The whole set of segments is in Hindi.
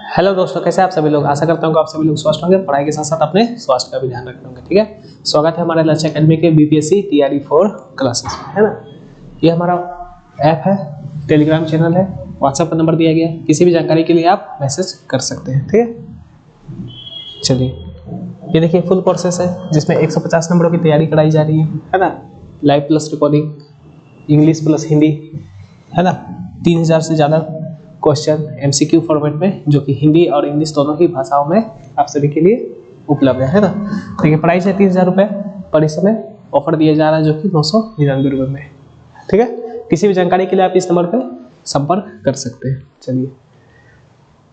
हेलो दोस्तों, कैसे आप सभी लोग। आशा करता हूँ कि आप सभी लोग स्वस्थ होंगे, पढ़ाई के साथ साथ अपने स्वास्थ्य का भी ध्यान रखते होंगे। ठीक है, स्वागत है हमारे लक्ष्य एकेडमी के बीपीएससी टीआरई 4 क्लासेस में, है ना। ये हमारा ऐप है, टेलीग्राम चैनल है, व्हाट्सएप पर नंबर दिया गया है। किसी भी जानकारी के लिए आप मैसेज कर सकते हैं। ठीक है, चलिए ये देखिए फुल प्रोसेस है जिसमें 150 नंबरों की तैयारी कराई जा रही है ना। Live plus recording, English plus Hindi, है ना। 3000 से ज़्यादा क्वेश्चन एमसीक्यू फॉर्मेट में, जो कि हिंदी और इंग्लिश दोनों ही भाषाओं में आप सभी के लिए उपलब्ध है ना। देखिए प्राइस है 3000 रुपये, पर इस समय ऑफर दिया जा रहा है जो कि 999 रुपये में। ठीक है, किसी भी जानकारी के लिए आप इस नंबर पर संपर्क कर सकते हैं। चलिए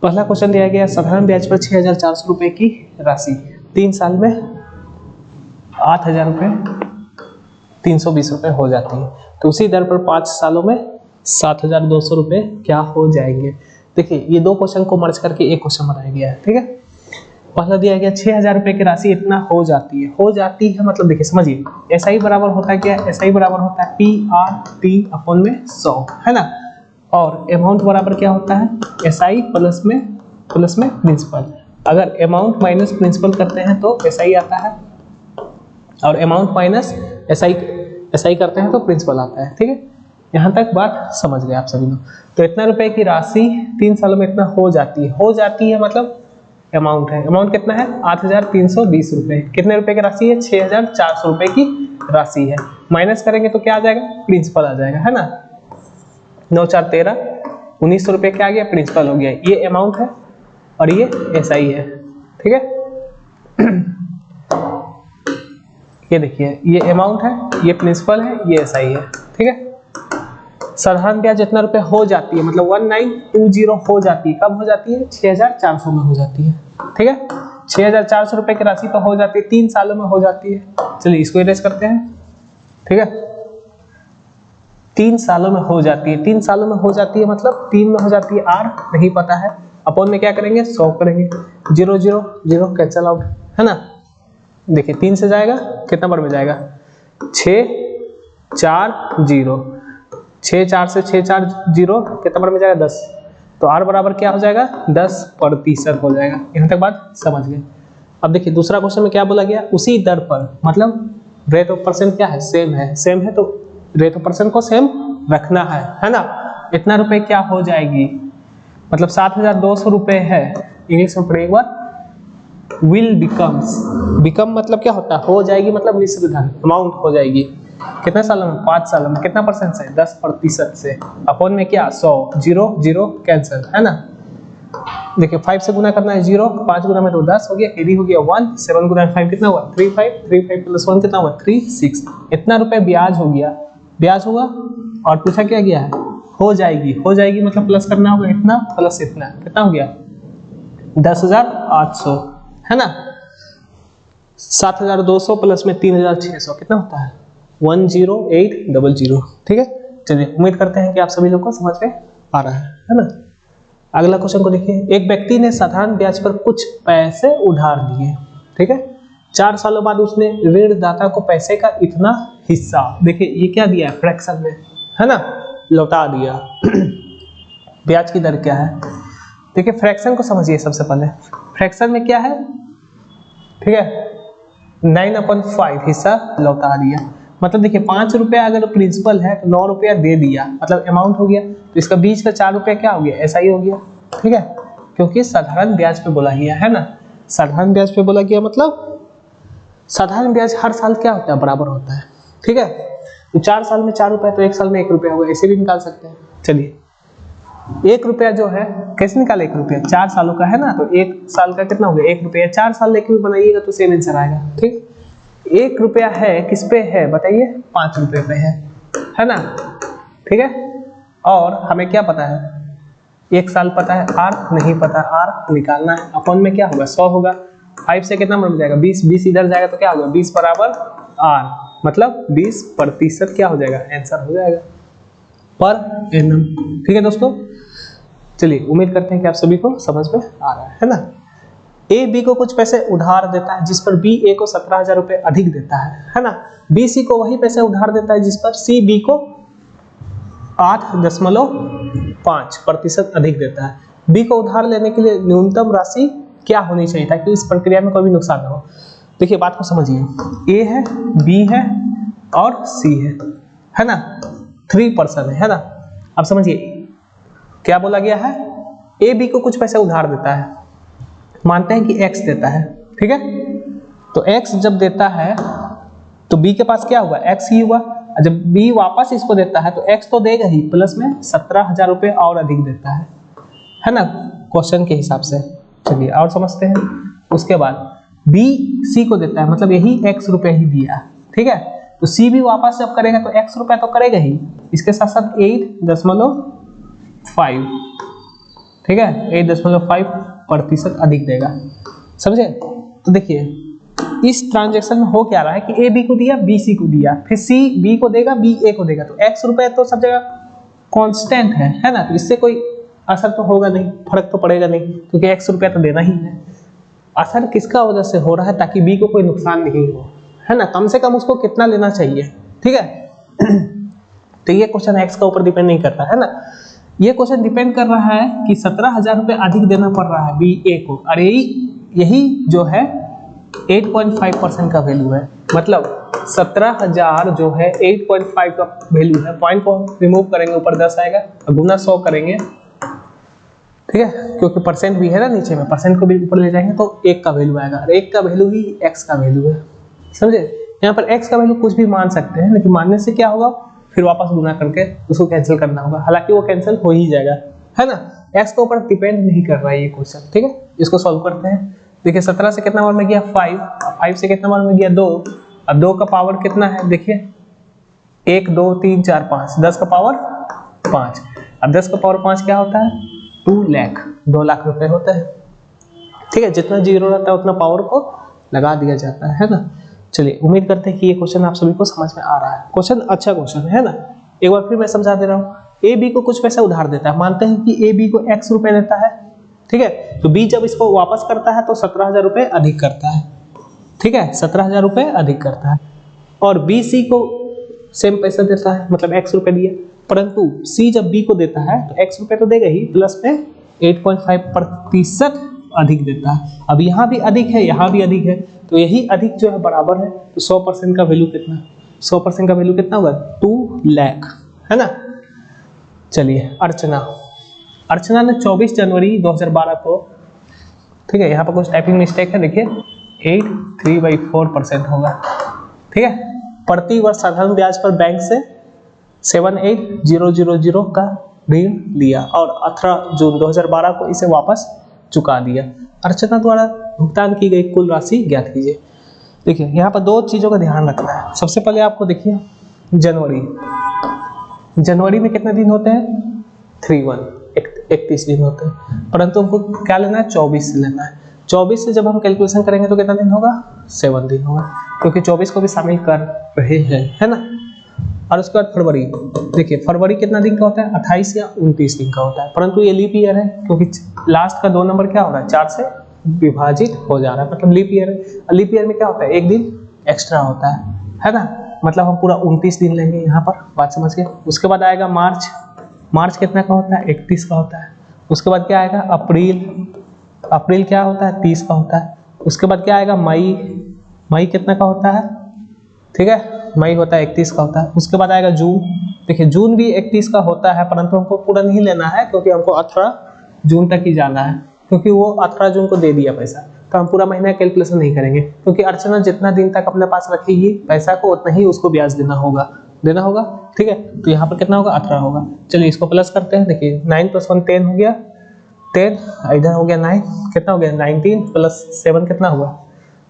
पहला क्वेश्चन दिया गया, साधारण ब्याज पर 6400 रुपये की राशि 3 साल में 8000 रुपये 320 रुपये हो जाती है, तो उसी दर पर 5 सालों में 7200 रुपये क्या हो जाएंगे। देखिए ये दो क्वेश्चन को मर्ज करके एक क्वेश्चन बनाया गया है। ठीक है, पहला दिया गया 6000 रुपये की राशि इतना हो जाती है मतलब देखिए समझिए, ऐसा ही बराबर होता है क्या, ऐसा ही बराबर होता है PRT में 100, है ना। और अमाउंट बराबर क्या होता है, SI प्लस में प्रिंसिपल। अगर अमाउंट माइनस प्रिंसिपल करते हैं तो SI आता है, और अमाउंट माइनस SI करते हैं तो प्रिंसिपल आता है। ठीक है, यहाँ तक बात समझ गए आप सभी लोग। तो इतना रुपए की राशि 3 सालों में इतना हो जाती है मतलब अमाउंट है। अमाउंट कितना है 8320 रुपये। कितने रुपए की राशि है 6400 रुपये की राशि है। माइनस करेंगे तो क्या आ जाएगा, प्रिंसिपल आ जाएगा, है ना। 9 4 13 1900 रुपये क्या आ गया, प्रिंसिपल हो गया। ये अमाउंट है और ये SI है। ठीक है, ये देखिए ये अमाउंट है, ये प्रिंसिपल है, ये SI है। ठीक है, साधारण ब्याज जितना रुपए हो जाती है मतलब 1920 हो जाती है। कब हो जाती है, 6400 में हो जाती है। ठीक है, 6400 रुपए की राशि पर हो जाती है, 3 सालों में हो जाती है। चलिए इसको इरेज करते हैं। ठीक है, 3 सालों में हो जाती है, 3 सालों में हो जाती है मतलब 3 में हो जाती है। R नहीं पता है, अपॉन में क्या करेंगे 100 करेंगे, 0 0 0 कैंसल आउट, है ना। देखिए 3 से जाएगा कितना बार में जाएगा, 6 4 0, 6 4 से 6 4 0 कितना बार में जाएगा 10। तो R बराबर क्या हो जाएगा 10% हो जाएगा। यहाँ तक बात समझ गए। अब देखिए दूसरा क्वेश्चन में क्या बोला गया, उसी दर पर मतलब रेट ऑफ परसेंट क्या है, सेम है तो रेट ऑफ परसेंट को सेम रखना है ना। इतना रुपए क्या हो जाएगी, मतलब 7200 रुपये है। इंग्लिश में पढ़ेगा विल बिकम मतलब क्या होता है, हो जाएगी मतलब निश्चित धन अमाउंट हो जाएगी। कितने सालों में, 5 सालों में। कितना परसेंट से, 10% से। अपॉन में क्या 100, 0 0 कैंसिल, है ना। देखिए 5 से गुना करना है 0, 5 गुना में तो 10 हो गया, कैरी हो गया 1, 7 गुना 5 कितना हुआ 35, 35 प्लस 1 कितना हुआ 36। इतना रुपए ब्याज हो गया, ब्याज होगा। और पूछा क्या गया है, हो जाएगी मतलब प्लस करना होगा इतना प्लस इतना, कितना हो गया 10,800, है ना। 7,200 प्लस में 3,600 कितना होता है 10800। ठीक है, चलिए उम्मीद करते हैं कि आप सभी लोग को समझ में आ रहा है ना। अगला क्वेश्चन को देखिए, एक व्यक्ति ने साधारण ब्याज पर कुछ पैसे उधार दिए। ठीक है, 4 सालों बाद उसने ऋणदाता को पैसे का इतना हिस्सा, देखिए ये क्या दिया है फ्रैक्शन में, है ना, लौटा दिया। ब्याज की दर क्या है, देखिए फ्रैक्शन को समझिए सबसे पहले। फ्रैक्शन में क्या है, ठीक है 9/5 हिस्सा लौटा दिया। मतलब देखिए 5 रुपया अगर प्रिंसिपल है तो 9 रुपया दे दिया, मतलब अमाउंट हो गया। तो इसका बीच का 4 रुपया क्या हो गया, SI हो गया। ठीक है, क्योंकि साधारण ब्याज पे बोला गया है ना। साधारण ब्याज पे बोला गया मतलब साधारण ब्याज हर साल क्या होता है, बराबर होता है। ठीक है, तो 4 साल में 4 रुपया तो 1 साल में 1 रुपया होगा, ऐसे भी निकाल सकते हैं। चलिए 1 रुपया जो है कैसे निकाले, 1 रुपया 4 सालों का है ना, तो 1 साल का कितना हो गया 1 रुपया। 4 साल लेके भी बनाइएगा तो सेम आंसर आएगा। ठीक, 1 रुपया है किस पे है बताइए, 5 रुपये पे है ना। ठीक है, और हमें क्या पता है, 1 साल पता है, R नहीं पता, R निकालना है। अपॉन में क्या होगा 100 होगा, 5 से कितना बन जाएगा 20 इधर जाएगा तो क्या होगा 20 बराबर R, मतलब 20% क्या हो जाएगा, आंसर हो जाएगा पर एनम। ठीक है दोस्तों, चलिए उम्मीद करते हैं कि आप सभी को समझ में आ रहा है ना। A B को कुछ पैसे उधार देता है जिस पर B A को 17,000 रुपये अधिक देता है ना। B C को वही पैसे उधार देता है जिस पर C B को 8.5% अधिक देता है। बी को उधार लेने के लिए न्यूनतम राशि क्या होनी चाहिए ताकि इस प्रक्रिया में कोई भी नुकसान ना हो। देखिए बात को समझिए, ए है, बी है और सी है ना, 3 पर्सन है ना। अब समझिए क्या बोला गया है, ए बी को कुछ पैसे उधार देता है, मानते हैं कि एक्स देता है, ठीक है। तो एक्स जब देता है तो बी के पास क्या हुआ, एक्स ही हुआ। जब बी वापस इसको देता है तो एक्स तो देगा ही, प्लस में 17,000 रुपये और अधिक देता है ना, क्वेश्चन के हिसाब से। चलिए और समझते हैं। उसके बाद बी सी को देता है, मतलब यही एक्स रुपये ही दिया, ठीक है। तो सी भी वापस जब करेगा तो एक्स रुपये तो करेगा ही, इसके साथ साथ 8.5, ठीक है, 8.5% अधिक देगा, समझे। तो देखिए इस ट्रांजैक्शन में हो क्या रहा है कि ए बी को दिया, बी सी को दिया, फिर सी बी को देगा, बी ए को देगा। तो एक्स रुपये तो सब जगह कांस्टेंट है ना, तो इससे कोई असर तो होगा नहीं, फर्क तो पड़ेगा नहीं, क्योंकि एक्स रुपया तो देना ही है। असर किसका वजह से हो रहा है, ताकि बी को कोई नुकसान नहीं हो, है ना, कम से कम उसको कितना लेना चाहिए, ठीक है। तो ये क्वेश्चन एक्स का ऊपर डिपेंड नहीं करता है ना, ये क्वेश्चन डिपेंड कर रहा है कि 17,000 रुपये अधिक देना पड़ रहा है बी ए को, और यही जो है 8.5% का वैल्यू है, मतलब 17,000 जो है 8.5 का वैल्यू है। पॉइंट को रिमूव करेंगे, ऊपर 10 आएगा, गुना 100 करेंगे, ठीक है, क्योंकि परसेंट भी है ना नीचे में, परसेंट को भी ऊपर ले जाएंगे तो 1 का वैल्यू आएगा, और 1 का वैल्यू ही x का वैल्यू है, समझे। यहाँ पर x का वैल्यू कुछ भी मान सकते हैं, लेकिन मानने से क्या होगा, फिर वापस गुना करके उसको कैंसिल करना होगा, हालांकि वो कैंसिल हो ही जाएगा, है ना। x के ऊपर डिपेंड नहीं कर रहा है ये क्वेश्चन, ठीक है। इसको सॉल्व करते हैं। देखिए 17 से कितना बार में गया 5, 5 से कितना बार में गया 2, अब 2 का पावर कितना है, देखिए 1 2 3 4 5, 10 का पावर 5। अब 10 का पावर 5 क्या होता है, 2 लाख, 2 लाख रुपए होता है, ठीक है। जितना जीरो रहता है उतना पावर को लगा दिया जाता है ना। चलिए उम्मीद करते हैं कि ये क्वेश्चन आप सभी को समझ में आ रहा है। क्वेश्चन अच्छा क्वेश्चन है ना, एक बार फिर मैं समझा दे रहा हूँ। ए बी को कुछ पैसा उधार देता है, मानते हैं कि ए बी को x रुपए देता है, ठीक है। तो बी जब इसको वापस करता है तो 17,000 रुपये अधिक करता है, ठीक है, 17,000 रुपये अधिक करता है। और बी सी को सेम पैसा देता है, मतलब x रुपये दिया, परंतु सी जब बी को देता है तो x रुपये तो देगा ही, प्लस में 8.5% अधिक देता है। अब यहाँ भी अधिक है, यहाँ भी अधिक है, तो यही अधिक जो है बराबर है, तो 100% का वैल्यू कितना, 100% का वैल्यू कितना होगा, 2 लाख, है ना। चलिए अर्चना ने 24 जनवरी 2012 को, ठीक है, यहाँ पर कुछ टाइपिंग मिस्टेक है, देखिए 83/4% होगा, ठीक है। प्रति वर्ष साधारण ब्याज पर बैंक से 78,000 का ऋण लिया और 18 जून 2012 को इसे वापस चुका दिया। अर्चना द्वारा भुगतान की गई कुल राशि ज्ञात कीजिए। देखिए यहाँ पर 2 चीजों का ध्यान रखना है। सबसे पहले आपको देखिए जनवरी में कितने दिन होते हैं, 31 दिन होते हैं, परंतु हमको क्या लेना है, 24 से लेना है। 24 से जब हम कैलकुलेशन करेंगे तो कितना दिन होगा, 7 दिन होगा, क्योंकि 24 को भी शामिल कर रहे हैं, है ना। और उसके बाद फरवरी, देखिए फरवरी कितना दिन का होता है, 28 या 29 दिन का होता है, परंतु ये लीप ईयर है, क्योंकि लास्ट का 2 नंबर क्या हो रहा है, 4 से विभाजित हो जा रहा है, मतलब लीप ईयर है। लीप ईयर में क्या होता है, 1 दिन एक्स्ट्रा होता है ना, मतलब हम पूरा 29 दिन लेंगे यहाँ पर, बात समझ गए। उसके बाद आएगा मार्च कितना का होता है, 31 का होता है। उसके बाद क्या आएगा अप्रैल क्या होता है, 30 का होता है। उसके बाद क्या आएगा मई कितना का होता है, ठीक है, मई होता है 31 का होता है। उसके बाद आएगा जून, देखिए जून भी 31 का होता है, परंतु हमको पूरा नहीं लेना है, क्योंकि हमको 18 जून तक ही जाना है, क्योंकि वो 18 जून को दे दिया पैसा, तो हम पूरा महीना कैलकुलेशन नहीं करेंगे, क्योंकि अर्चना जितना दिन तक अपने पास रखेगी पैसा को उतना ही उसको ब्याज देना होगा, ठीक है। तो यहाँ पर कितना होगा, 18 होगा। चलिए इसको प्लस करते हैं, देखिए 9 + 1 10 हो गया, 10 इधर हो गया 9, कितना हो गया 19 + 7 कितना हुआ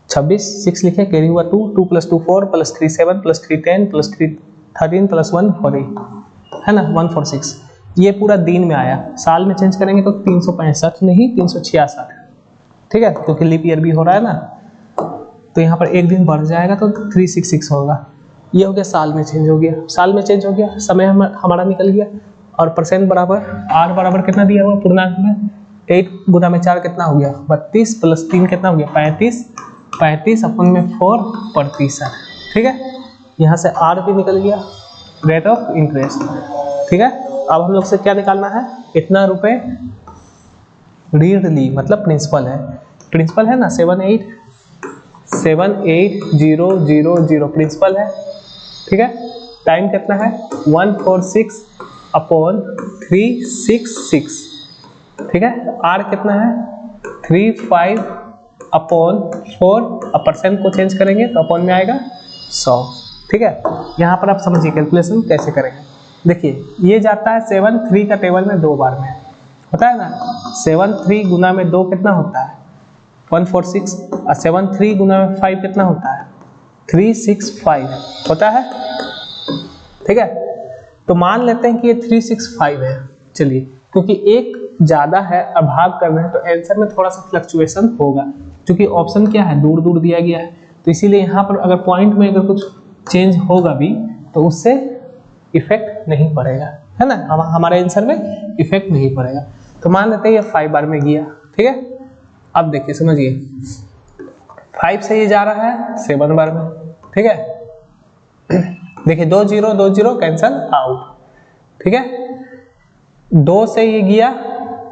26, 6 लिखे, कैरी हुआ 2 + 2 4 + 3 7 + 3 10 + 3 13 + 1 4, है ना, 146। ये पूरा दिन में आया, साल में चेंज करेंगे तो 365 नहीं 366, ठीक है, क्योंकि लीप ईयर भी हो रहा है ना, तो यहाँ पर 1 दिन बढ़ जाएगा तो 366 होगा। ये हो गया साल में चेंज हो गया, समय हमारा निकल गया, और परसेंट बराबर आर बराबर कितना दिया हुआ पूर्णांक में, 8 गुना में 4 कितना हो गया 32 + 3 कितना हो गया 35 अपन में 4%, ठीक है। यहाँ से आर भी निकल गया, रेट ऑफ इंटरेस्ट, ठीक है। अब हम लोग से क्या निकालना है, इतना रुपए रीडली मतलब प्रिंसिपल है ना 78,000 प्रिंसिपल है, ठीक है। टाइम कितना है 146/366, ठीक है। आर कितना है 35/4, अब परसेंट को चेंज करेंगे तो अपॉन में आएगा 100, ठीक है। यहाँ पर आप समझिए कैलकुलेशन कैसे करेंगे। देखिए ये जाता है 7 3 का टेबल में 2 बार में होता है ना, 7 3 गुना में 2 कितना होता है 146, और 7 3 गुना में 5 कितना होता है 365 होता है, ठीक है। तो मान लेते हैं कि ये 365 है, चलिए क्योंकि एक ज्यादा है और भाग कर रहे हैं तो आंसर में थोड़ा सा फ्लक्चुएशन होगा, क्योंकि ऑप्शन क्या है दूर दूर दिया गया है, तो इसीलिए यहाँ पर अगर पॉइंट में अगर कुछ चेंज होगा भी तो उससे इफेक्ट नहीं पड़ेगा, है ना, हमारे आंसर में इफेक्ट नहीं पड़ेगा। तो मान लेते हैं ये 5 बार में गया, ठीक है। अब देखिए समझिए 5 से ये जा रहा है 7 बार में, ठीक है। देखिए 2 0 कैंसल आउट, ठीक है। 2 से ये गया,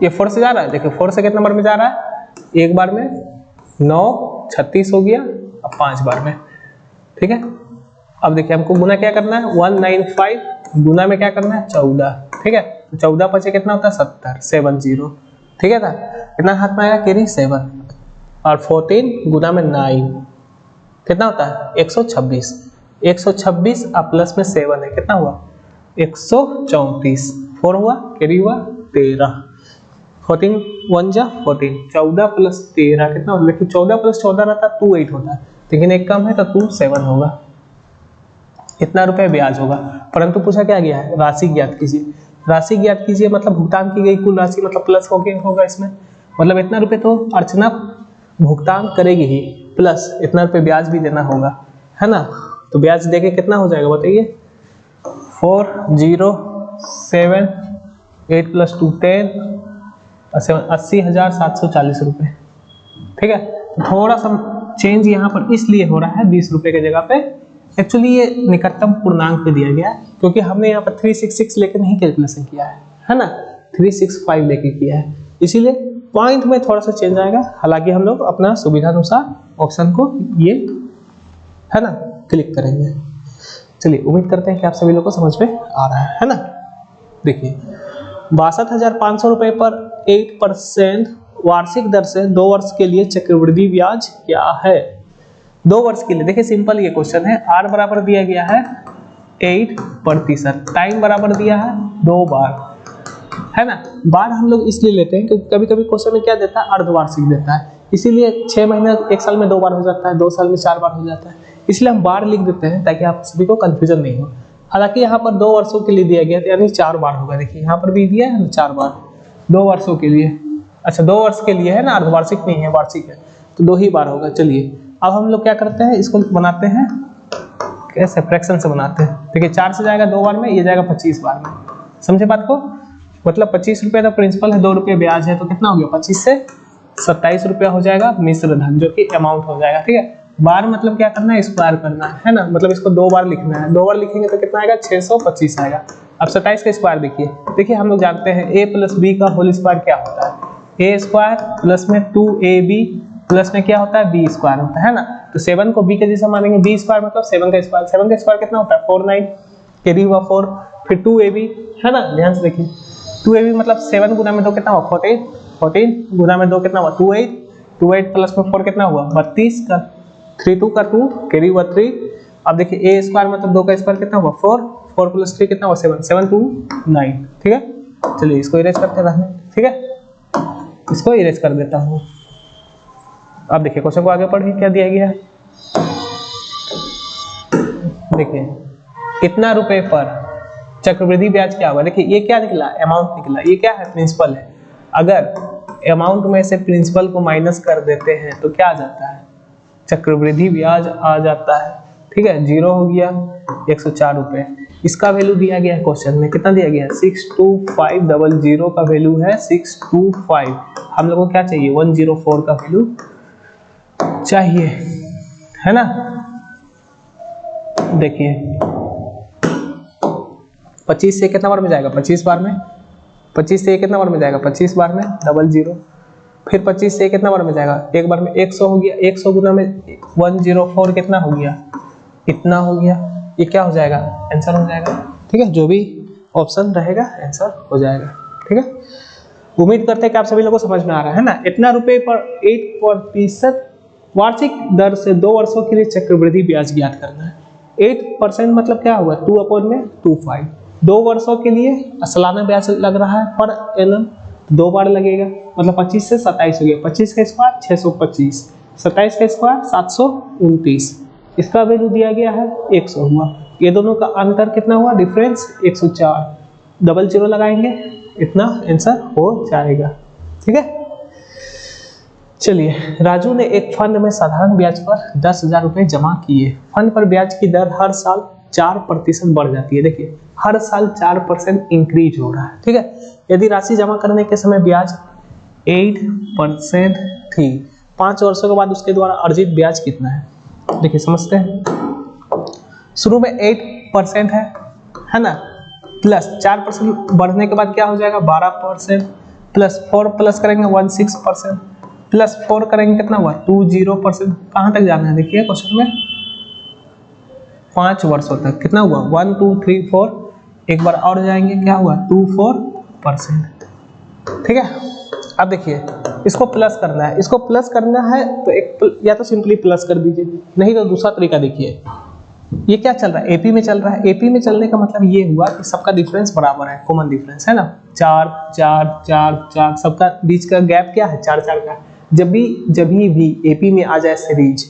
ये 4 से जा रहा है, देखिए 4 से कितना बार में जा रहा है, एक बार में 9 36 हो गया, अब 5 बार में, ठीक है। अब देखिए हमको गुना क्या करना है 195, गुना में क्या करना है 14, ठीक है। 14 पचे कितना होता है 70 70, ठीक है ना। कितना हाथ में आया कैरी 7, और 14 गुना में 9 कितना होता है 126, 126 और प्लस में 7 है कितना हुआ 134, 4 हुआ कैरी हुआ 13, 14 1 जा 14, 14 प्लस 13 कितना होता है, लेकिन 14 प्लस 14 रहता 28 होता है, लेकिन एक कम है तो 27 होगा। कितना रुपए ब्याज होगा, परंतु पूछा क्या गया है राशि ज्ञात कीजिए। राशि ज्ञात कीजिए मतलब भुगतान की गई कुल राशि मतलब प्लस होगा इसमें, मतलब इतना रुपए तो अर्चना भुगतान करेगी ही, प्लस इतना रुपए ब्याज भी देना होगा, है ना। तो ब्याज देके कितना हो जाएगा बताइए 407 8 + 2 10 80,740 रुपये, ठीक है। थोड़ा सा चेंज यहाँ पर इसलिए हो रहा है 20 रुपए के जगह पे, एक्चुअली ये निकटतम पूर्णांक पे दिया गया है क्योंकि हमने यहाँ पर 366 लेकर नहीं कैलकुलेशन किया है ना, 365 लेके किया है, इसीलिए पॉइंट में थोड़ा सा चेंज आएगा। हालांकि हम लोग अपना सुविधानुसार ऑप्शन को ये है ना क्लिक करेंगे। चलिए उम्मीद करते हैं कि आप सभी लोगों को समझ में आ रहा है ना। देखिए 62,500 रुपए पर 8% वार्षिक दर से 2 वर्ष के लिए चक्रवृद्धि ब्याज क्या है। 2 वर्ष के लिए देखिए सिंपल ये क्वेश्चन है, आर बराबर दिया गया है 8%, टाइम बराबर दिया है 2 बार, है ना। बार हम लोग इसलिए लेते हैं क्योंकि कभी कभी क्वेश्चन में क्या देता है अर्धवार्षिक देता है, इसीलिए 6 महीने 1 साल में 2 बार हो जाता है, 2 साल में 4 बार हो जाता है, इसलिए हम बार लिख देते हैं ताकि आप सभी को कंफ्यूजन नहीं हो। हालांकि यहाँ पर 2 वर्षों के लिए दिया गया है यानी 4 बार होगा, देखिए यहाँ पर भी दिया है ना 4 बार 2 वर्षों के लिए, अच्छा 2 वर्ष के लिए है ना, अर्धवार्षिक नहीं है वार्षिक है, तो 2 ही बार होगा। चलिए अब हम लोग क्या करते हैं इसको बनाते हैं कैसे फ्रैक्शन से बनाते हैं। देखिए 4 से जाएगा 2 बार में, ये जाएगा 25 बार में, समझे बात को, मतलब 25 रुपये तो प्रिंसिपल है 2 रुपये ब्याज है, तो कितना हो गया 25 से 27 रुपया हो जाएगा मिश्र धन जो कि अमाउंट हो जाएगा, ठीक है। बार मतलब क्या करना है स्क्वायर करना है ना, मतलब इसको 2 बार लिखना है, 2 बार लिखेंगे तो कितना आएगा 625 आएगा। अब 27 का स्क्वायर देखिए हम लोग जानते हैं a + b का होल स्क्वायर क्या होता है, a स्क्वायर प्लस में 2ab प्लस में क्या होता है b स्क्वायर होता है ना। तो 7 को b के जैसा मानेंगे, b स्क्वायर मतलब 7 का स्क्वायर, 7 का स्क्वायर कितना होता है 49 कैरी हुआ 4, फिर 2ab है ना, ध्यान से देखिए 2ab मतलब 7 गुना में 2 कितना हुआ 14, 14 गुना में 2 कितना हुआ 28, 28 प्लस में 4 कितना हुआ 32 का 3 2 का 2 कैरी हुआ 3। अब देखिए a स्क्वायर मतलब 2 का स्क्वायर कितना हुआ 4, 4 + 3 कितना हुआ 7, 7 2 9, ठीक है। चलिए इसको इरेज करते रहना, ठीक है, इसको इरेज कर देता हूँ। अब देखिए क्वेश्चन को आगे पढ़िए क्या दिया गया है। देखिए कितना रुपए पर चक्रवृद्धि ब्याज क्या होगा, देखिए ये क्या निकला अमाउंट निकला, ये क्या है प्रिंसिपल है, अगर अमाउंट में से प्रिंसिपल को माइनस कर देते हैं तो क्या आ जाता है चक्रवृद्धि ब्याज आ जाता है, ठीक है। 0 हो गया 104 रुपए, इसका वैल्यू दिया गया है क्वेश्चन में, कितना दिया गया है 62500 का वैल्यू है 625, हम लोगों को क्या चाहिए 104 का वैल्यू चाहिए, है ना। देखिए 25 से कितना बार में जाएगा 25 बार में, 25 से कितना बार में जाएगा 25 बार में 00, फिर 25 से कितना बार में जाएगा, एक बार में 100 हो गया, 100 गुना में 104 कितना हो गया, इतना हो गया, ये क्या हो जाएगा, आंसर हो जाएगा। ठीक है, जो भी ऑप्शन रहेगा आंसर हो जाएगा। ठीक है, उम्मीद करते हैं कि आप सभी लोगों को समझ में आ रहा है ना। इतना रुपए पर 8% वार्षिक दर से 2 वर्षों के लिए चक्रवृद्धि ब्याज ज्ञात करना है। 8% मतलब क्या हुआ, 2/25। 2 वर्षों के लिए सालाना ब्याज लग रहा है पर एनम, 2 बार लगेगा, मतलब 25 से 27 हो गया, 25 का स्क्वायर 625, 27 का स्क्वायर 729, इसका वैल्यू दिया गया है 100 हुआ। ये दोनों का अंतर कितना हुआ, डिफरेंस 104, डबल जीरो लगाएंगे, इतना आंसर हो जाएगा। ठीक है, चलिए, राजू ने एक फंड में साधारण ब्याज पर 10,000 रुपए जमा किए। फंड पर ब्याज की दर हर साल 4% बढ़ जाती है। देखिए, हर साल 4% इंक्रीज हो रहा है। ठीक है, यदि राशि जमा करने के समय ब्याज 8% थी, 5 वर्षों के बाद उसके द्वारा अर्जित ब्याज कितना है। देखिए, समझते हैं। शुरू में 8% है ना, प्लस 4% बढ़ने के बाद क्या हो जाएगा 12%, प्लस 4 प्लस करेंगे 16%, प्लस 4 करेंगे कितना हुआ 20%। कहाँ तक जाना है, देखिए क्वेश्चन में 5 वर्षों तक कितना हुआ 1 2 3 4, एक बार और जाएंगे, क्या हुआ 24%। ठीक है, अब देखिए इसको प्लस करना है, इसको प्लस करना है तो एक या तो सिंपली प्लस कर दीजिए, नहीं तो दूसरा तरीका देखिए। ये क्या चल रहा है, एपी में चल रहा है। एपी में चलने का मतलब ये हुआ कि सबका डिफरेंस बराबर है, कॉमन डिफरेंस है ना, 4 4 4 4, सबका बीच का गैप क्या है 4 4 का। जब भी एपी में आ जाए सीरीज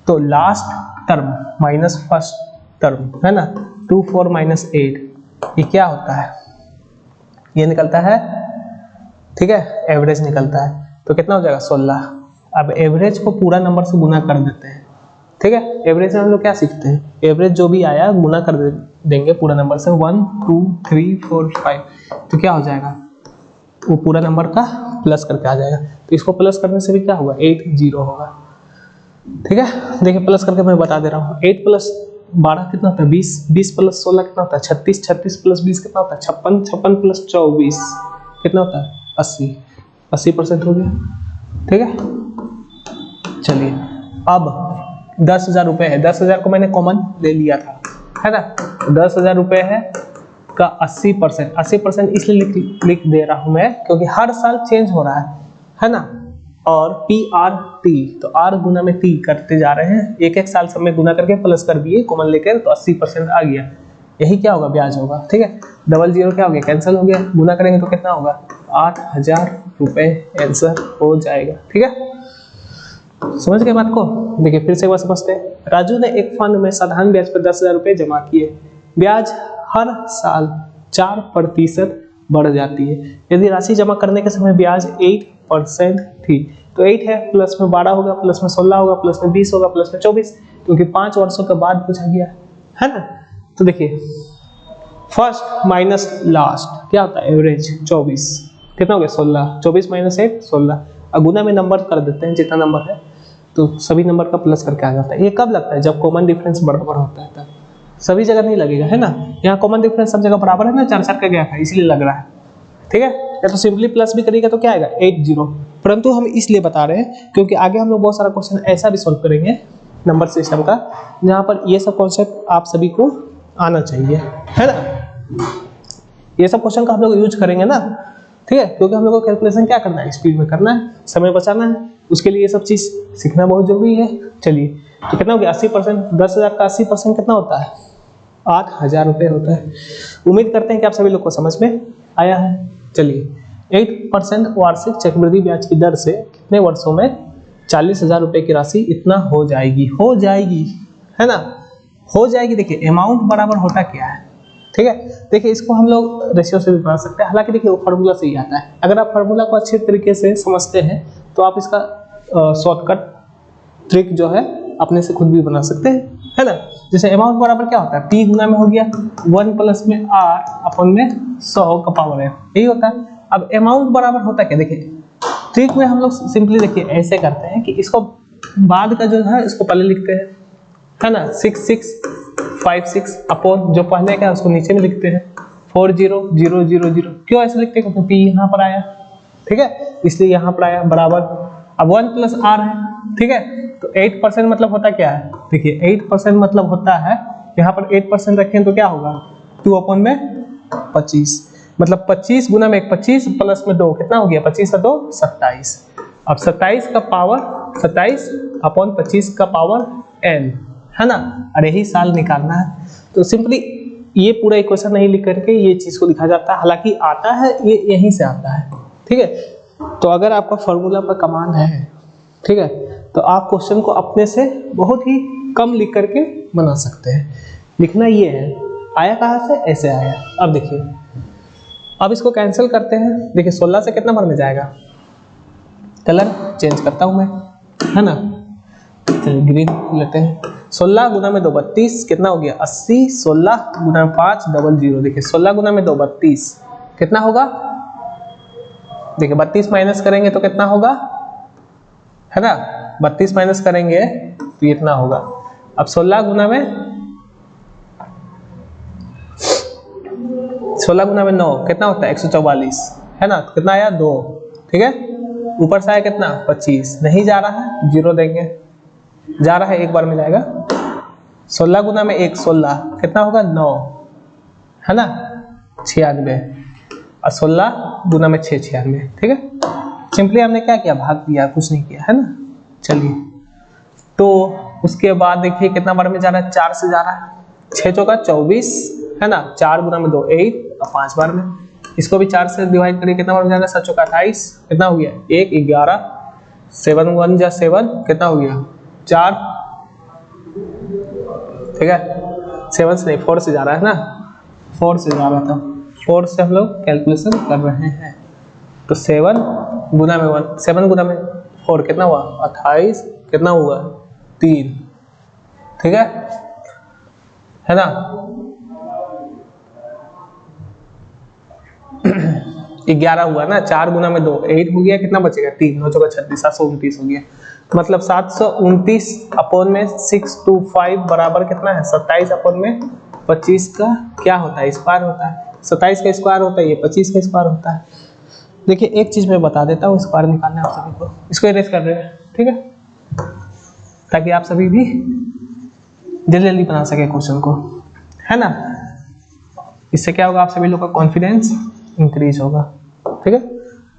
तो last term minus first term है ना, 2 4 - 8, ये क्या होता है, ये निकलता है। ठीक है, एवरेज निकलता है, तो कितना हो जाएगा 16। अब एवरेज को पूरा नंबर से गुना कर देते हैं। ठीक है, एवरेज में हम लोग क्या सीखते हैं, एवरेज जो भी आया गुना कर देंगे पूरा नंबर से, 1 2 3 4 5, तो क्या हो जाएगा वो पूरा नंबर का प्लस करके आ जाएगा। तो इसको प्लस करने से भी क्या होगा 80 होगा। ठीक है, देखिए प्लस करके मैं बता दे रहा हूँ। 8 + 12 कितना होता है 20, 20 + 16 कितना होता है 36, 36 + 20 कितना होता है 56, 56 + 24 कितना होता है 80, 80% हो गया। ठीक है, चलिए अब 10,000 रुपए है, 10,000 को मैंने कॉमन ले लिया था, है ना, 10,000 रुपए है का 80%, 80% इसलिए लिख दे रहा हूं मैं क्योंकि हर साल चेंज हो रहा है ना, और PRT तो R गुना में T करते जा रहे हैं, एक एक साल सब में गुना करके प्लस कर दिए कॉमन लेकर, तो 80% आ गया, यही क्या होगा ब्याज होगा। ठीक है, डबल जीरो क्या हो गया कैंसिल हो गया, गुना करेंगे तो कितना होगा 8,000 रुपए आंसर हो जाएगा। ठीक है, समझ गए बात को। देखिए फिर से एक बार समझते हैं। राजू ने एक फंड में साधारण ब्याज पर 10,000 रुपए जमा किए, ब्याज हर साल 4% बढ़ जाती है। यदि राशि जमा करने के समय ब्याज 8% थी, तो 8 है, प्लस में 12 होगा, प्लस में 16 होगा, प्लस में 20 होगा, प्लस में 24, क्योंकि 5 वर्षों के बाद पूछा गया है ना। तो देखिए फर्स्ट माइनस लास्ट क्या होता है एवरेज 24, कितना हो गया 16, 24 - 8 16, अब गुना में नंबर कर देते हैं जितना नंबर है, तो सभी नंबर का प्लस करके आ जाता है। ये कब लगता है जब कॉमन डिफरेंस बराबर होता है, तब सभी जगह नहीं लगेगा, है ना। यहाँ कॉमन डिफरेंस सब जगह बराबर है ना, 4 4 का गैप है इसलिए लग रहा है। ठीक है, या तो सिंपली प्लस भी करिएगा तो क्या आएगा 80, परंतु हम इसलिए बता रहे हैं क्योंकि आगे हम लोग बहुत सारा क्वेश्चन ऐसा भी सोल्व करेंगे नंबर सिस्टम का, जहाँ पर ये सब कॉन्सेप्ट आप सभी को आना चाहिए, है ना। ये सब क्वेश्चन का हम लोग यूज करेंगे ना, ठीक है, क्योंकि हम लोग को कैलकुलेशन क्या करना है, स्पीड में करना है, समय बचाना है, उसके लिए ये सब चीज सीखना बहुत जरूरी है। चलिए तो कितना हो गया 80%, 10,000 का 80% कितना होता है 8,000 रुपए होता है। उम्मीद करते हैं कि आप सभी लोग को समझ में आया है। चलिए 8% वार्षिक चक्रवृद्धि ब्याज की दर से कितने वर्षों में 40,000 रुपए की राशि इतना हो जाएगी, है ना, हो जाएगी। देखिए अमाउंट बराबर होता क्या है, ठीक है, देखिए इसको हम लोग रेशियो से भी बना सकते हैं, हालांकि देखिए वो फार्मूला से ही आता है। अगर आप फार्मूला को अच्छे तरीके से समझते हैं तो आप इसका शॉर्टकट ट्रिक जो है अपने से खुद भी बना सकते हैं, है ना। जैसे अमाउंट बराबर क्या होता है, P गुना में हो गया 1 प्लस में R अपन में 100 का पावर है, यही होता है। अब अमाउंट बराबर होता है क्या, देखिए ट्रिक में हम लोग सिंपली देखिए ऐसे करते हैं कि इसको बाद का जो है इसको पहले लिखते हैं, है ना, 6656 अपॉन जो पहले का है उसको नीचे में लिखते हैं 40,000। क्यों ऐसे लिखते हैं, क्योंकि P यहाँ पर आया, ठीक है, इसलिए यहाँ पर आया बराबर। अब 1 प्लस आर है, ठीक है, तो 8% मतलब होता क्या है, देखिए 8% मतलब होता है, यहाँ पर 8% रखें तो क्या होगा 2/25, मतलब 25 गुना में 1 25 प्लस में 2 कितना हो गया 25 और 2 27। अब 27 का पावर 27/25 का पावर n है ना, और यही साल निकालना है। तो सिंपली ये पूरा इक्वेशन नहीं लिख करके ये चीज को लिखा जाता है, हालांकि आता है ये यहीं से आता है, ठीक है। तो अगर आपका फॉर्मूला पर कमांड है, ठीक है, तो आप क्वेश्चन को अपने से बहुत ही कम लिख करके बना सकते हैं। लिखना ये है, आया कहाँ से, ऐसे आया। अब देखिए, अब इसको कैंसिल करते हैं। देखिए 16 से कितना बार में जाएगा, कलर चेंज करता हूं मैं, है ना, चलिए ग्रीन लेते हैं। 16 गुना में 2 32 कितना हो गया 80, 16 गुना में 5 00। देखिए 16 गुना में 2 32 कितना होगा, देखिए 32 माइनस करेंगे तो कितना होगा, है ना, 32 माइनस करेंगे तो इतना होगा। अब 16 गुना में 9 कितना होता है 144, है ना, कितना आया 2, ठीक है। ऊपर से आया कितना 25, नहीं जा रहा है 0 देंगे, जा रहा है एक बार में जाएगा। 16 गुना में 1 16 कितना होगा 9, है ना, 96, और 16 गुना में 6 96, ठीक है। सिंपली हमने क्या किया, भाग दिया, कुछ नहीं किया, है ना। चलिए, तो उसके बाद देखिए कितना बार में जा रहा है, 4 से जा रहा है, 6 चौका 24, है ना, 4 गुना में 2 8 और 5 बार में। इसको भी 4 से डिवाइड करिए, कितना बार में जा रहा है, 7 चौका 28, कितना हो गया 1 11, 7 1 जा 7 कितना हो गया 4, ठीक है। 7 से नहीं 4 से जा रहा है ना, 4 से जा रहा था, 4 से हम लोग कैलकुलेशन कर रहे हैं। तो 7 गुना में 1, 7 गुना में 4 कितना हुआ 28, कितना हुआ 3, ठीक है ना। 11 हुआ ना, 4 गुना में 2 8 हो गया, कितना बचेगा 3, 9 चौका 36, 729 हो गया। मतलब 729 अपॉन में 625 बराबर कितना है 27 अपॉन में 25 का क्या होता है, स्क्वायर होता है। 27 का स्क्वायर होता है, ये 25 का स्क्वायर होता है। देखिए एक चीज मैं बता देता हूँ, स्क्वायर निकालना है आप सभी को, इसको इरेज कर रहे हैं, ठीक है, ताकि आप सभी भी जल्दी जल्दी बना सके क्वेश्चन को, है ना। इससे क्या होगा, आप सभी लोग का कॉन्फिडेंस इंक्रीज होगा, ठीक है।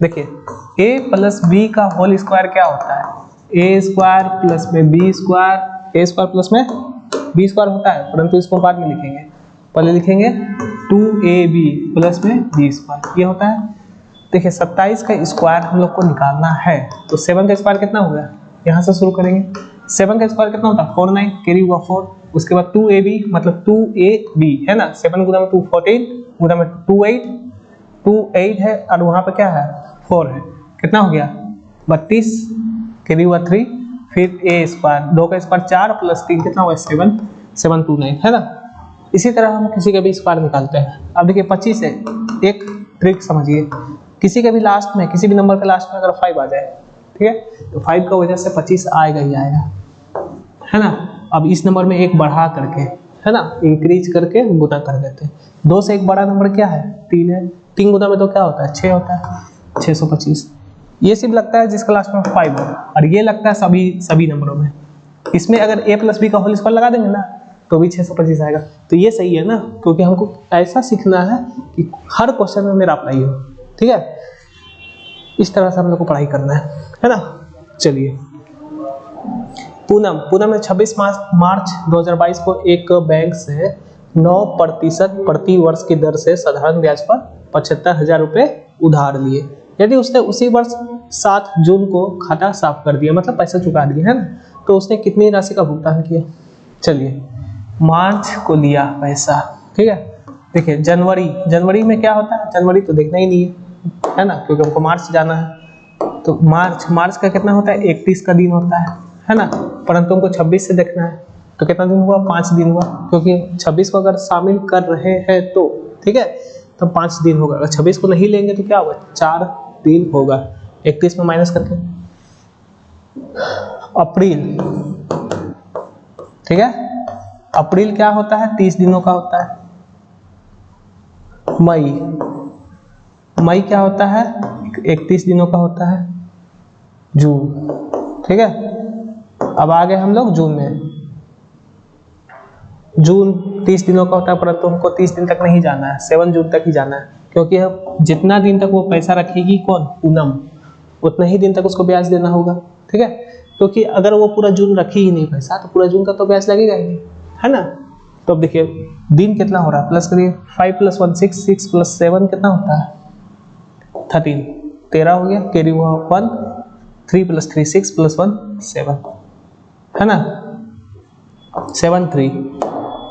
देखिए a प्लस बी का होल स्क्वायर क्या होता है, ए स्क्वायर प्लस में बी स्क्वायर, ए स्क्वायर प्लस में बी स्क्वायर होता है, परंतु इसको बाद में लिखेंगे, पहले लिखेंगे 2ab प्लस में बी स्क्वायर, ये होता है। देखिए 27 का स्क्वायर हम लोग को निकालना है, तो 7 का स्क्वायर कितना हो गया, यहाँ से शुरू करेंगे। 7 का स्क्वायर कितना होता है 49, कैरी हुआ 4, उसके बाद 2ab मतलब 2ab, है ना, 7 गुना में 2 14 गुना में 2 8 है, और वहाँ पे क्या है 4 है, कितना हो गया 32, कैरी हुआ 3, फिर a स्क्वायर, 2 का स्क्वायर 4 प्लस 3 कितना हुआ 7 729, है ना। इसी तरह हम किसी का भी स्क्वायर निकालते हैं। अब देखिए 25 है, एक ट्रिक समझिए, किसी के भी लास्ट में, किसी भी नंबर के लास्ट में अगर 5 आ जाए, ठीक है, तो 5 का वजह से 25 आएगा ही आएगा, है ना। अब इस नंबर में एक बढ़ा करके, है ना, इंक्रीज करके गुना कर देते हैं। 2 से एक बड़ा नंबर क्या है 3 है, 3 गुना में तो क्या होता है 6 होता है, 625। ये सिर्फ लगता है जिसका लास्ट में 5 हो, और ये लगता है सभी नंबरों में। इसमें अगर a प्लस बी का होल स्क्वायर लगा देंगे ना तो भी 625 आएगा। तो ये सही है ना, क्योंकि हमको ऐसा सीखना है कि हर क्वेश्चन में मेरा अप्लाई हो, ठीक है। इस तरह से हम लोग को पढ़ाई करना है ना। चलिए, पूनम ने 26 मार्च 2022 को एक बैंक से 9% प्रति वर्ष की दर से साधारण ब्याज पर 75,000 रुपए उधार लिए। यदि उसने उसी वर्ष 7 जून को खाता साफ कर दिया, मतलब पैसा चुका दिया, है ना, तो उसने कितनी राशि का भुगतान किया। चलिए, मार्च को लिया पैसा, ठीक है। देखिए जनवरी में क्या होता है, जनवरी तो देखना ही नहीं है ना, क्योंकि हमको मार्च जाना है। तो मार्च का कितना होता है 31 का दिन होता है ना, परंतु हमको 26 से देखना है, तो कितना दिन हुआ 5 दिन हुआ, क्योंकि 26 को अगर शामिल कर रहे हैं तो, ठीक है, तो 5 दिन होगा। अगर 26 को नहीं लेंगे तो क्या होगा 4 दिन होगा, 31 में माइनस करके। अप्रैल, ठीक है, अप्रैल क्या होता है 30 दिनों का होता है। मई क्या होता है 31 दिनों का होता है जून, ठीक है। अब आ गए हम लोग जून में। जून 30 दिनों का होता है, परंतु हमको 30 दिन तक नहीं जाना है, 7 जून तक ही जाना है, क्योंकि जितना दिन तक वो पैसा रखेगी कौन, पूनम, उतना ही दिन तक उसको ब्याज देना होगा, ठीक है। क्योंकि अगर वो पूरा जून रखी ही नहीं पैसा तो पूरा जून का तो ब्याज लगेगा ही नहीं, है ना। तो अब देखिए दिन कितना हो रहा है, प्लस करिए, 5 + 1 6, 6 + 7 कितना होता है 13, 13 हो गया, कैरी हुआ 1, 3 + 3 6 + 1 7, है ना, 7 3।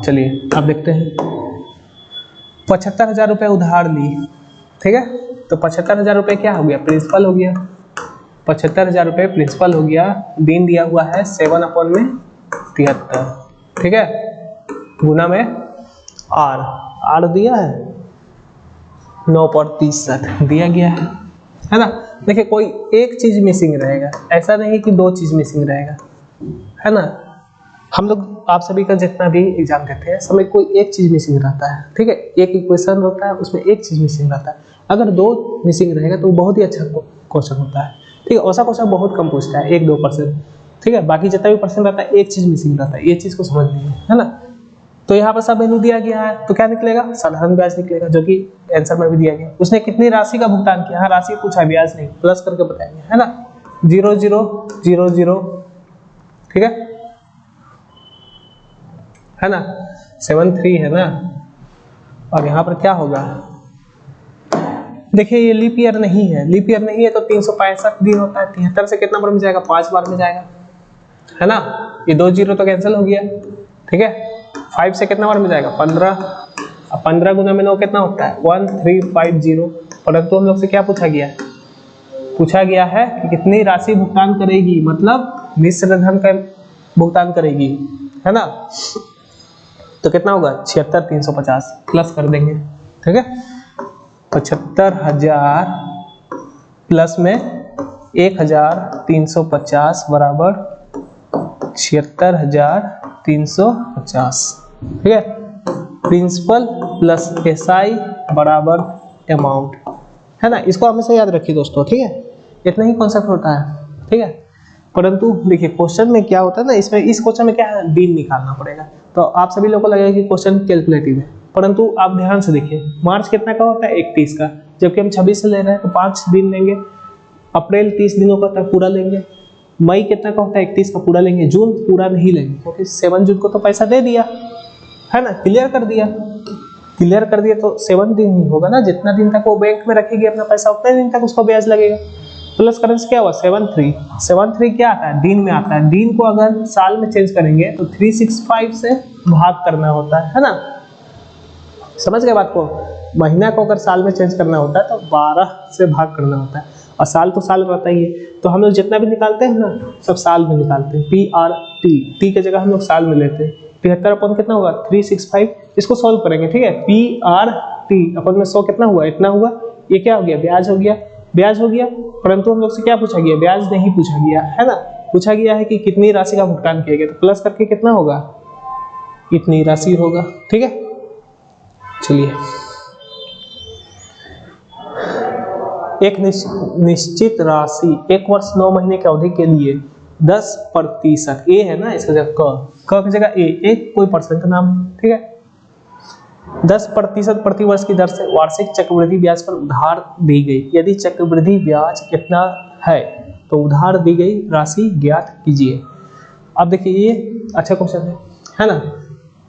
चलिए अब देखते हैं, 75,000 रुपये उधार ली, ठीक है। तो 75,000 रुपये क्या हो गया, प्रिंसिपल हो गया। 75,000 रुपये प्रिंसिपल हो गया। दिन दिया हुआ है 7/73, ठीक है, गुना में आर दिया है 9% दिया गया है ना। देखिए कोई एक चीज मिसिंग रहेगा, ऐसा नहीं कि 2 चीज मिसिंग रहेगा, है ना। हम लोग आप सभी का जितना भी एग्जाम देते हैं समय कोई एक चीज मिसिंग रहता है, ठीक है। एक इक्वेशन होता है उसमें एक चीज मिसिंग रहता है, अगर 2 मिसिंग रहेगा तो बहुत ही अच्छा क्वेश्चन होता है, ठीक है। ऐसा क्वेश्चन बहुत कम पूछता है, 1-2%, ठीक है। बाकी जितना भी परसेंट रहता है एक चीज मिसिंग रहता है, ये चीज को समझ लीजिए, है ना। तो यहाँ पर सब वैल्यू दिया गया है, तो क्या निकलेगा, साधारण ब्याज निकलेगा, जो कि आंसर में भी दिया गया। उसने कितनी राशि का भुगतान किया, हाँ राशि पूछा, ब्याज नहीं, प्लस करके बताएंगे, है ना। 0 0 0 0, ठीक है ना, 7 3 है ना। और यहाँ पर क्या होगा, देखिए ये लीप ईयर नहीं है, लीप ईयर नहीं है तो 365 दिन होता है, 73 से कितना बार में जाएगा, 5 बार में जाएगा, है ना। ये 2 0 तो कैंसिल हो गया, ठीक है। 5 से कितना बार में जाएगा, 15, अब 15 गुना में 9 कितना होता है 1350। परंतु हम लोग से क्या पूछा गया, पूछा गया है कि कितनी राशि भुगतान करेगी, मतलब मिश्र धन का भुगतान करेगी, है ना। तो कितना होगा 76,350, प्लस कर देंगे, ठीक है। 75,000 प्लस में 1,350 बराबर 76,350, ठीक है। प्रिंसिपल प्लस एसआई बराबर अमाउंट, है ना। इसको हमेशा याद रखिए दोस्तों, ठीक है। इतना ही कॉन्सेप्ट होता है, ठीक है। परंतु देखिए क्वेश्चन में क्या होता है ना, इसमें इस क्वेश्चन में क्या है, दिन निकालना पड़ेगा। तो आप सभी लोगों को लगेगा कि क्वेश्चन कैलकुलेटिव है, परंतु आप ध्यान से देखिए, मार्च कितना का होता है 31 का, जबकि हम 26 से ले रहे हैं तो 5 दिन लेंगे। अप्रैल 30 दिनों का तक पूरा लेंगे। मई कितना का होता है 31 का पूरा लेंगे। जून पूरा नहीं लेंगे क्योंकि 7 जून को तो पैसा दे दिया, है ना, क्लियर कर दिया। क्लियर कर दिया तो 7 दिन ही होगा ना, जितना दिन तक वो बैंक में रखेगी अपना पैसा उतने दिन तक उसको ब्याज लगेगा। प्लस करेंसी क्या हुआ 7 3 क्या आता है, दिन में आता है। दिन को अगर साल में चेंज करेंगे तो 365 से भाग करना होता है ना। समझ गए बात को। महीना को अगर साल में चेंज करना होता है तो 12 से भाग करना होता है, और साल तो साल रहता ही है। तो हम लोग जितना भी निकालते हैं ना सब साल में निकालते हैं। PRT, टी की जगह हम लोग साल में लेते हैं। 73 अपन कितना होगा 365, इसको सॉल्व करेंगे, ठीक है। PRT अपन में 100 कितना हुआ, इतना हुआ। ये क्या हो गया, ब्याज हो गया, ब्याज हो गया। परंतु हम लोग से क्या पूछा गया, ब्याज नहीं पूछा गया, है ना। पूछा गया है कि कितनी राशि का भुगतान किया गया, तो प्लस करके कितना होगा, इतनी राशि होगा, ठीक है। चलिए, एक निश्चित राशि 1 वर्ष 9 महीने की अवधि के लिए 10%, ए है ना इसका जगह क की जगह ए, एक कोई परसेंट का नाम, ठीक है। 10% प्रति वर्ष की दर से वार्षिक चक्रवृद्धि ब्याज पर उधार दी गई। यदि चक्रवृद्धि ब्याज कितना है तो उधार दी गई राशि ज्ञात कीजिए। अब देखिए ये अच्छा क्वेश्चन है ना।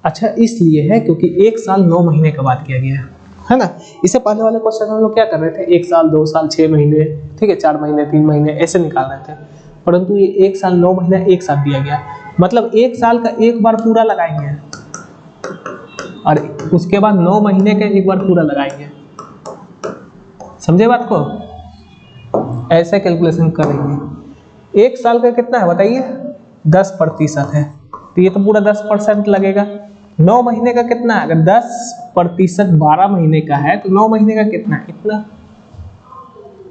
अच्छा इसलिए है क्योंकि 1 साल 9 महीने का बात किया गया है ना। इससे पहले वाले क्वेश्चन हम लोग क्या कर रहे थे, 1 साल 2 साल 6 महीने, ठीक है, 4 महीने 3 महीने ऐसे निकाल रहे थे। परंतु ये 1 साल 9 महीना एक साथ दिया गया, मतलब 1 साल का एक बार पूरा लगाएंगे और उसके बाद 9 महीने का एक बार पूरा लगाएंगे। समझे बात को, ऐसे कैलकुलेशन करेंगे। 1 साल का कितना है बताइए, 10% है, तो ये तो पूरा 10% लगेगा। 9 महीने का कितना है, अगर 10% 12 महीने का है तो 9 महीने का कितना है, इतना।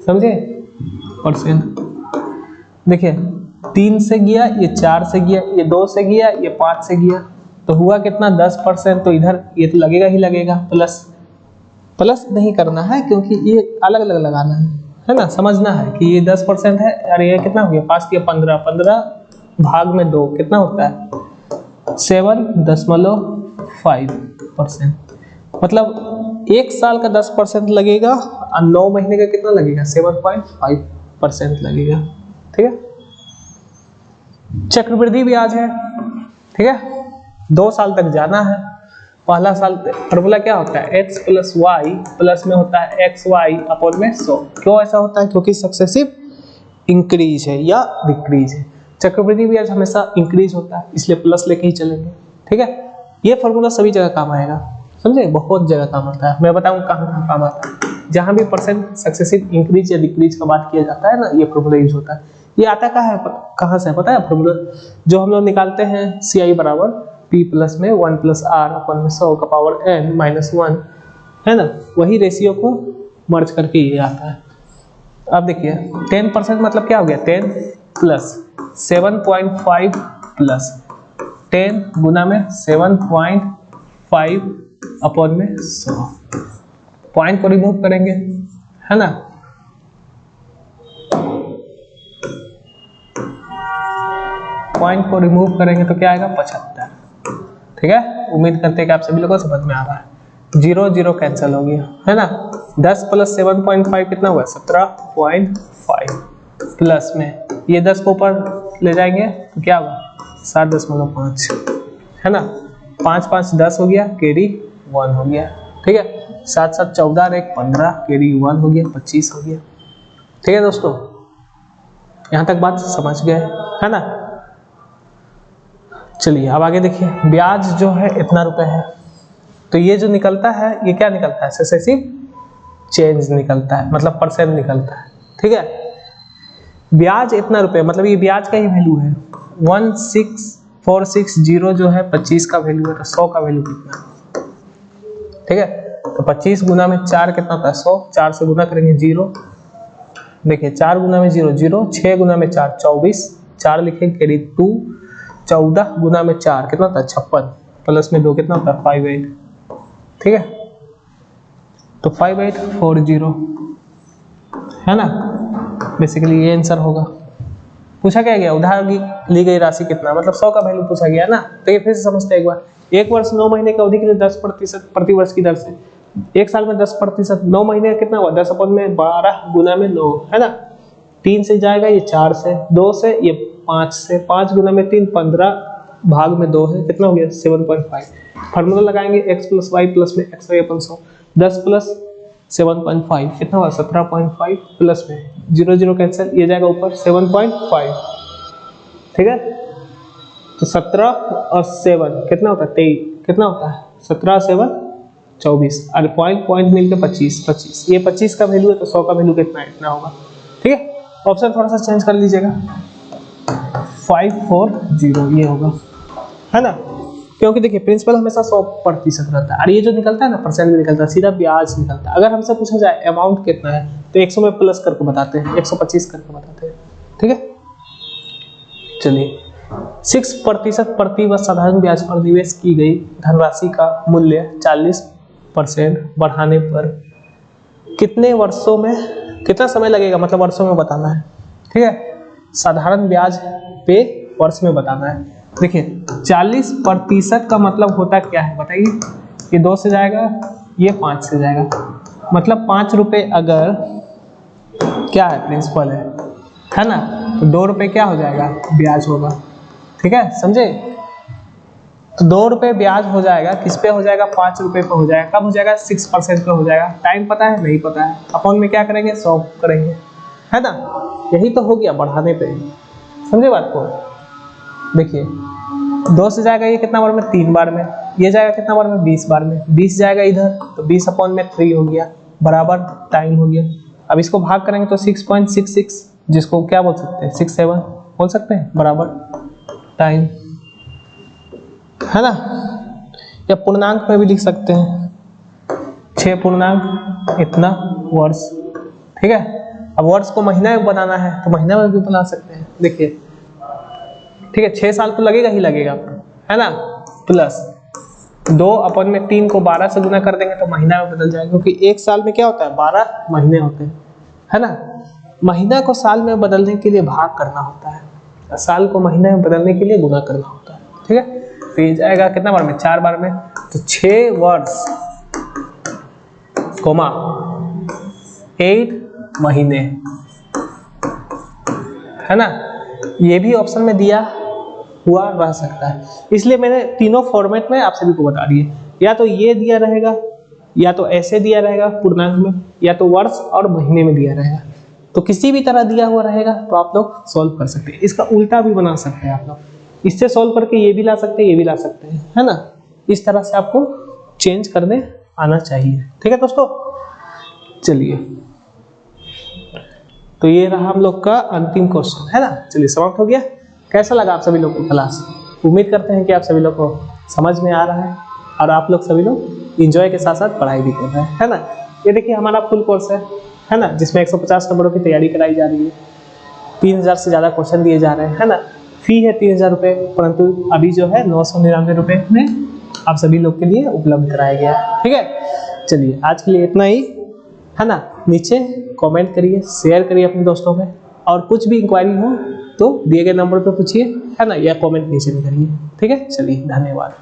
समझे परसेंट। देखिए 3 से गया, ये 4 से गया, ये 2 से गया, ये 5 से गया, तो हुआ कितना 10%। तो इधर ये तो लगेगा ही लगेगा, प्लस नहीं करना है क्योंकि ये अलग अलग लगाना है ना, समझना है कि ये 10% है और ये कितना हो गया 5 के 15, 15 भाग में 2 कितना होता है 7.5%। मतलब एक साल का 10% लगेगा और 9 महीने का कितना लगेगा 7.5% लगेगा। ठीक है, चक्रवृद्धि ब्याज है। ठीक है, 2 साल तक जाना है। पहला साल फॉर्मूला क्या होता है x प्लस वाई प्लस में होता है एक्स वाई अपॉन में 100। क्यों ऐसा होता है, क्योंकि सक्सेसिव इंक्रीज है या डिक्रीज है। चक्रवृद्धि ब्याज हमेशा इंक्रीज होता है, इसलिए प्लस लेके ही चलेंगे। ठीक है, ये फॉर्मूला सभी जगह काम आएगा, समझे, बहुत जगह काम आता है। मैं बताऊं कहाँ काम आता है, जहां भी परसेंट सक्सेसिव इंक्रीज या डिक्रीज का बात किया जाता है ना, ये फॉर्मूला यूज होता है। ये आता कहाँ से पता है फॉर्मूला, जो हम लोग निकालते हैं CI बराबर P प्लस में 1 प्लस R अपन में 100 का पावर n माइनस 1, है ना, वही रेशियो को मर्ज करके ये आता है। अब देखिए 10% मतलब क्या हो गया 10 प्लस 7.5 प्लस 10 गुना में 7.5 अपॉन में 100। पॉइंट को रिमूव करेंगे, है ना, पॉइंट को रिमूव करेंगे तो क्या आएगा 75। ठीक है, उम्मीद करते हैं कि आप सभी लोगों को समझ में आ रहा है। 0 0 कैंसिल हो गया, है ना। 10 प्लस 7.5 कितना हुआ 17.5 प्लस में ये 10 को ऊपर ले जाएंगे तो क्या होगा 7.5, है ना। 5 5 10 हो गया, कैरी 1 हो गया। ठीक है, 7 7 14 और 1 15, कैरी 1 हो गया, 25 हो गया। ठीक है दोस्तों, यहाँ तक बात समझ गए, है ना। चलिए अब आगे देखिए, ब्याज जो है इतना रुपए है, तो ये जो निकलता है ये क्या निकलता है सक्सेसिव चेंज निकलता है, मतलब परसेंट निकलता है। ठीक है, ब्याज इतना रुपए मतलब ये ब्याज का ही वैल्यू है। 16460 जो है 25 का वैल्यू है, तो 100 का वैल्यू कितना है। ठीक है, तो 25 गुना में 4 कितना होता है 100, 4 से गुना करेंगे 0। देखिए 4 गुना में 0 0, 6 गुना में 4 24, 4 लिखेंगे कैरी 2, 14 गुना में 4 कितना होता है 56, प्लस में 2 कितना होता है 58। ठीक है, तो 5840 है ना, बेसिकली ये आंसर होगा। पूछा क्या गया, उधार ली गई राशि कितना, मतलब 100 का वैल्यू पूछा गया ना। तो ये फिर से समझते हैं एक बार, एक वर्ष 9 महीने की अवधि के लिए 10% प्रति वर्ष की दर से, एक साल में 10%, 9 महीने कितना हुआ 10 अपन में 12 गुना में 9, है ना। 3 से जाएगा ये 4 से, 2 से ये 5 से, 5 गुना में 3 15 भाग में 2 है, कितना हो गया 7.5। फार्मूला लगाएंगे x प्लस वाई प्लस में एक्स वाई अपन 100, 10 प्लस 7.5 कितना हुआ 17.5, प्लस में 0 0 कैंसिल, ये जाएगा ऊपर 7.5। ठीक है, तो 17 और 7 कितना होता है 23, कितना होता है 17 7 24, और पॉइंट मिलकर 25, ये 25 का वैल्यू है, तो 100 का वैल्यू कितना है इतना होगा। ठीक है, ऑप्शन थोड़ा सा चेंज कर लीजिएगा, 540 ये होगा, है ना, क्योंकि देखिए प्रिंसिपल हमेशा 100% रहता है, और ये जो निकलता है ना परसेंट में निकलता है, सीधा ब्याज निकलता है। अगर हमसे पूछा जाए अमाउंट कितना है तो 100 में प्लस करके बताते हैं, 125 करके बताते हैं। ठीक है, चलिए 6% प्रति वर्ष साधारण ब्याज पर निवेश की गई धनराशि का मूल्य 40% बढ़ाने पर कितने वर्षों में, कितना समय लगेगा, मतलब वर्षों में बताना है। ठीक है, साधारण ब्याज पे वर्ष में बताना है। देखिए 40% का मतलब होता क्या है बताइए, ये 2 से जाएगा, ये 5 से जाएगा, मतलब 5 रुपए अगर क्या है प्रिंसिपल है ना, तो 2 रुपए क्या हो जाएगा ब्याज होगा। ठीक है, समझे, तो 2 रुपए ब्याज हो जाएगा, किस पे हो जाएगा 5 रुपए पे हो जाएगा, कब हो जाएगा 6% पे हो जाएगा। टाइम पता है नहीं पता है, अपॉन में क्या करेंगे 100 करेंगे, है ना, यही तो हो गया बढ़ाने पे, समझे बात को। देखिए 2 से जाएगा ये कितना बार में 3 बार में, ये जाएगा कितना बार में 20 बार में, 20 जाएगा इधर तो 20 अपॉन में 3 हो गया, बराबर टाइम हो गया। अब इसको भाग करेंगे तो 6.66, जिसको क्या बोल सकते हैं 67 बोल सकते हैं, बराबर टाइम, है ना, या पूर्णांक में भी लिख सकते हैं 6 पूर्णांक इतना वर्ष। ठीक है, अब वर्ष को महीना में बनाना है तो महीना में भी बना सकते हैं। देखिए ठीक है, 6 साल तो लगेगा ही लगेगा, है ना, प्लस 2 अपन में 3 को 12 से गुना कर देंगे तो महीना में बदल जाएगा, क्योंकि एक साल में क्या होता है 12 महीने होते हैं, है ना। महीना को साल में बदलने के लिए भाग करना होता है, साल को महीने में बदलने के लिए गुना करना होता है, ठीक है। तो ये जाएगा कितना बार में, 4 बार में, तो 6 वर्ष कोमा 8 महीने, है ना। ये भी ऑप्शन में दिया हुआ रह सकता है, इसलिए मैंने तीनों फॉर्मेट में आप सभी को बता दिए। या तो ये दिया रहेगा, या तो ऐसे दिया रहेगा पूर्णांक में, या तो वर्ष और महीने में दिया रहेगा। तो किसी भी तरह दिया हुआ रहेगा तो आप लोग सॉल्व कर सकते हैं। इसका उल्टा भी बना सकते हैं आप लोग, इससे सॉल्व करके ये भी ला सकते हैं, ये भी ला सकते हैं, है ना। इस तरह से आपको चेंज करने आना चाहिए, ठीक है दोस्तों। चलिए, तो ये रहा हम लोग का अंतिम क्वेश्चन, है ना। चलिए, समाप्त हो गया। कैसा लगा आप सभी लोग को क्लास? उम्मीद करते हैं कि आप सभी लोग को समझ में आ रहा है और आप लोग सभी लोग एंजॉय के साथ साथ पढ़ाई भी कर रहे हैं, है ना। ये देखिए हमारा फुल कोर्स है ना, जिसमें 150 नंबरों की तैयारी कराई जा रही है। 3000 से ज़्यादा क्वेश्चन दिए जा रहे हैं, है ना। फी है 3000 रुपये, परंतु अभी जो है 999 रुपये में आप सभी लोग के लिए उपलब्ध कराया गया है, ठीक है। चलिए, आज के लिए इतना ही, है ना। नीचे कमेंट करिए, शेयर करिए अपने दोस्तों में, और कुछ भी इंक्वायरी हो तो दिए गए नंबर पर पूछिए, है ना, या कमेंट नीचे भी करिए, ठीक है। चलिए, धन्यवाद।